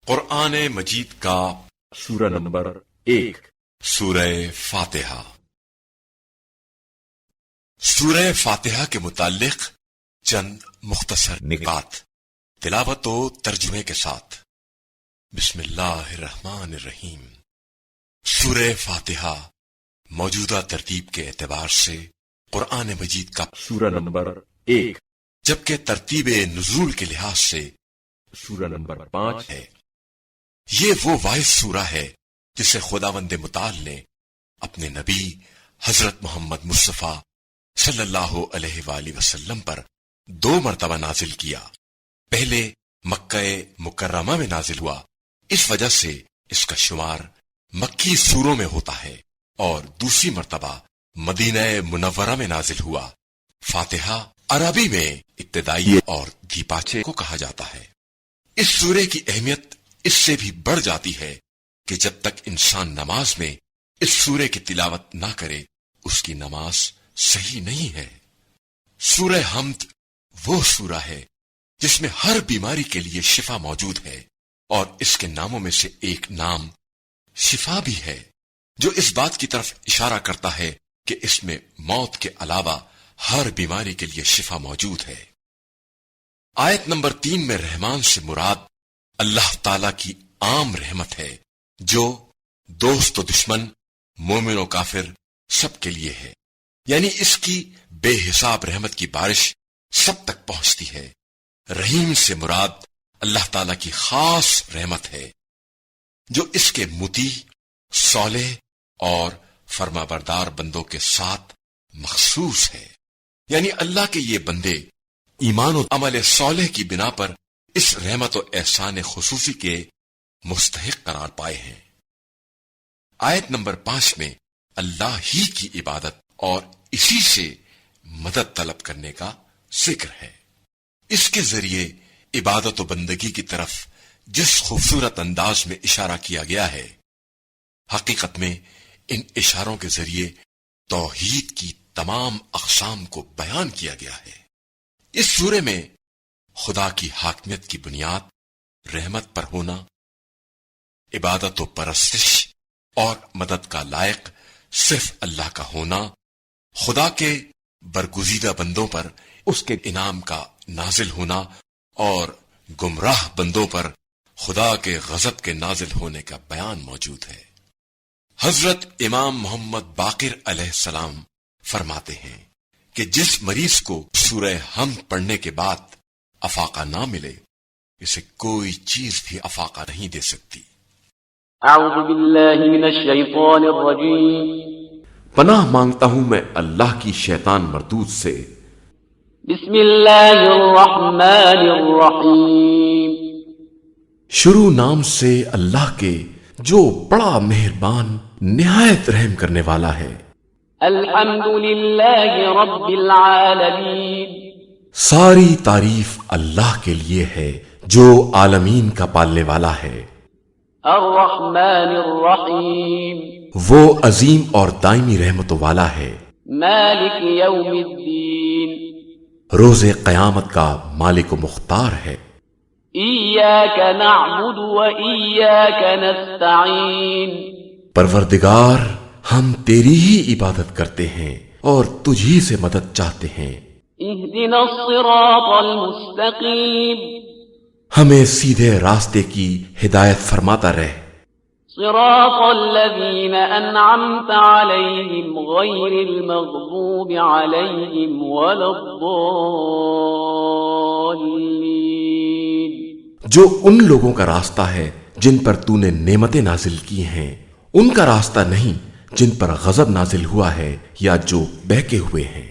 قرآن مجید کا سورہ نمبر 1 سورہ فاتحہ۔ سورہ فاتحہ کے متعلق چند مختصر نکات تلاوت و ترجمے کے ساتھ۔ بسم اللہ الرحمن الرحیم۔ سورہ فاتحہ موجودہ ترتیب کے اعتبار سے قرآن مجید کا سورہ نمبر 1 جبکہ ترتیب نزول کے لحاظ سے سورہ نمبر 5 ہے۔ یہ وہ واحد سورہ ہے جسے خداوند متعال نے اپنے نبی حضرت محمد مصطفیٰ صلی اللہ علیہ وآلہ وسلم پر 2 مرتبہ نازل کیا۔ پہلے مکہ مکرمہ میں نازل ہوا، اس وجہ سے اس کا شمار مکی سوروں میں ہوتا ہے، اور دوسری مرتبہ مدینہ منورہ میں نازل ہوا۔ فاتحہ عربی میں ابتدائی اور دیپاچے کو کہا جاتا ہے۔ اس سورے کی اہمیت اس سے بھی بڑھ جاتی ہے کہ جب تک انسان نماز میں اس سورے کی تلاوت نہ کرے اس کی نماز صحیح نہیں ہے۔ سورہ حمد وہ سورہ ہے جس میں ہر بیماری کے لیے شفا موجود ہے، اور اس کے ناموں میں سے ایک نام شفا بھی ہے، جو اس بات کی طرف اشارہ کرتا ہے کہ اس میں موت کے علاوہ ہر بیماری کے لیے شفا موجود ہے۔ آیت نمبر 3 میں رحمان سے مراد اللہ تعالی کی عام رحمت ہے، جو دوست و دشمن، مومن و کافر سب کے لیے ہے، یعنی اس کی بے حساب رحمت کی بارش سب تک پہنچتی ہے۔ رحیم سے مراد اللہ تعالی کی خاص رحمت ہے، جو اس کے مطیع، صالح اور فرما بردار بندوں کے ساتھ مخصوص ہے، یعنی اللہ کے یہ بندے ایمان و عمل صالح کی بنا پر اس رحمت و احسان خصوصی کے مستحق قرار پائے ہیں۔ آیت نمبر 5 میں اللہ ہی کی عبادت اور اسی سے مدد طلب کرنے کا ذکر ہے۔ اس کے ذریعے عبادت و بندگی کی طرف جس خوبصورت انداز میں اشارہ کیا گیا ہے، حقیقت میں ان اشاروں کے ذریعے توحید کی تمام اقسام کو بیان کیا گیا ہے۔ اس سورے میں خدا کی حاکمیت کی بنیاد رحمت پر ہونا، عبادت و پرستش اور مدد کا لائق صرف اللہ کا ہونا، خدا کے برگزیدہ بندوں پر اس کے انعام کا نازل ہونا، اور گمراہ بندوں پر خدا کے غضب کے نازل ہونے کا بیان موجود ہے۔ حضرت امام محمد باقر علیہ السلام فرماتے ہیں کہ جس مریض کو سورہ حمد پڑھنے کے بعد افاقہ نہ ملے، اسے کوئی چیز بھی افاقہ نہیں دے سکتی۔ اعوذ باللہ من الشیطان الرجیم۔ پناہ مانگتا ہوں میں اللہ کی شیطان مردود سے۔ بسم اللہ الرحمن الرحیم۔ شروع نام سے اللہ کے جو بڑا مہربان نہایت رحم کرنے والا ہے۔ الحمد للہ رب العالمین۔ ساری تعریف اللہ کے لیے ہے جو عالمین کا پالنے والا ہے۔ الرحمن الرحیم۔ وہ عظیم اور دائمی رحمتوں والا ہے۔ مالک یوم الدین۔ روز قیامت کا مالک و مختار ہے۔ ایاک نعبد و ایاک نستعین۔ پروردگار، ہم تیری ہی عبادت کرتے ہیں اور تجھی سے مدد چاہتے ہیں۔ اہدنا الصراط المستقیم۔ ہمیں سیدھے راستے کی ہدایت فرماتا رہ۔ صراط الذین انعمت علیہم غیر المغضوب علیہم ولا الضالین۔ جو ان لوگوں کا راستہ ہے جن پر تو نے نعمتیں نازل کی ہیں، ان کا راستہ نہیں جن پر غضب نازل ہوا ہے یا جو بہکے ہوئے ہیں۔